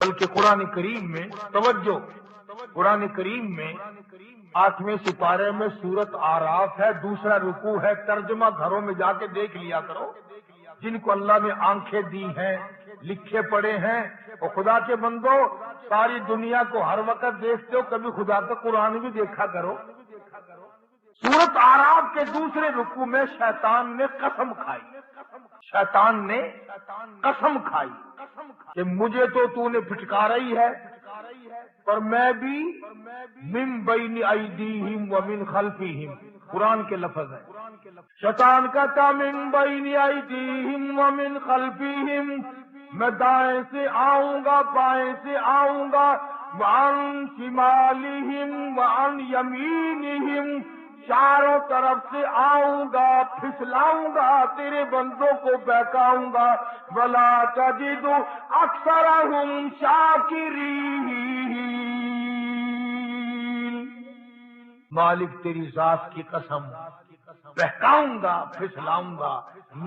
بلکہ قرآن کریم میں توجہ، قرآن کریم میں 8ویں سپارے میں سورت آراف ہے، دوسرا رکوع ہے، ترجمہ گھروں میں جا کے دیکھ لیا کرو۔ جن کو اللہ نے آنکھیں دی ہیں، لکھے پڑے ہیں، اور خدا کے بندو ساری دنیا کو ہر وقت دیکھتے ہو، کبھی خدا کا قرآن بھی دیکھا کرو۔ سورت آراف کے دوسرے رکوع میں شیطان نے قسم کھائی، شیطان نے قسم کھائی کہ مجھے تو نے پھٹکارا ہی ہے، پر میں بھی من بین ایدیہم ومن خلفہم، قرآن کے لفظ ہے۔ شیطان کہتا من بین ایدیہم ومن خلفہم، میں دائیں سے آؤں گا، بائیں سے آؤں گا، وعن شمالہم وعن یمینہم، چاروں طرف سے آؤں گا، پھسلاؤں گا، تیرے بندوں کو بہکاؤں گا، ولا تجد اکثرہم شاکرین، مالک تیری ذات کی قسم، بہکاؤں گا، پھسلاؤں گا،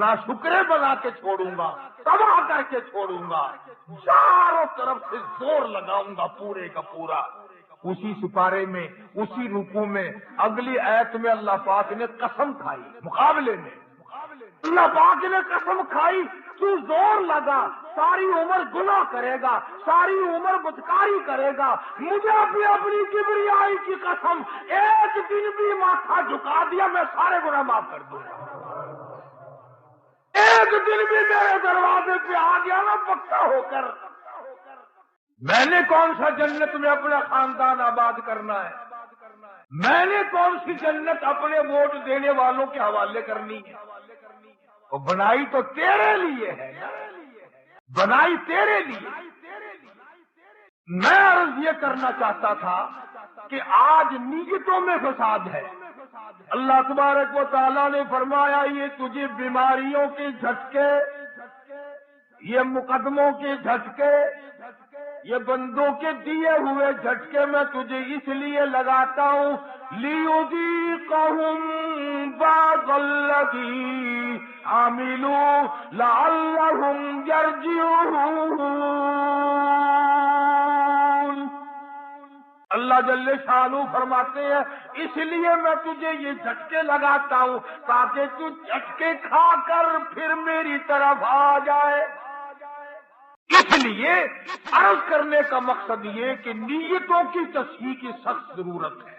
ناشکرے بنا کے چھوڑوں گا، تباہ کر کے چھوڑوں گا، چاروں طرف سے زور لگاؤں گا پورے کا پورا۔ اسی سپارے میں، اسی رکوع میں، اگلی آیت میں اللہ پاک نے قسم کھائی، مقابلے میں اللہ پاک نے قسم کھائی، تو زور لگا، ساری عمر گناہ کرے گا، ساری عمر بدکاری کرے گا، مجھے بھی اپنی کبریائی کی قسم، ایک دن بھی ماتھا جھکا دیا میں سارے گناہ معاف کر دوں گا۔ ایک دن بھی میرے دروازے پہ آ گیا نا پکا ہو کر، میں نے کون سا جنت میں اپنا خاندان آباد کرنا ہے، میں نے کون سی جنت اپنے ووٹ دینے والوں کے حوالے کرنی ہے، وہ بنائی تو تیرے لیے ہے نا، بنائی تیرے لیے۔ میں عرض یہ کرنا چاہتا تھا کہ آج نیتوں میں فساد ہے۔ اللہ تبارک و تعالیٰ نے فرمایا یہ تجھے بیماریوں کے جھٹکے، یہ مقدموں کے جھٹکے، یہ بندوں کے دیے ہوئے جھٹکے میں تجھے اس لیے لگاتا ہوں لِيُذِيقَهُمْ بَعْضَ الَّذِي عَمِلُوا لَعَلَّهُمْ يَرْجِعُونَ۔ اللہ جل شانہ فرماتے ہیں اس لیے میں تجھے یہ جھٹکے لگاتا ہوں تاکہ تو جھٹکے کھا کر پھر میری طرف آ جائے۔ اس لیے عرض کرنے کا مقصد یہ کہ نیتوں کی تصحیح کی سخت ضرورت ہے۔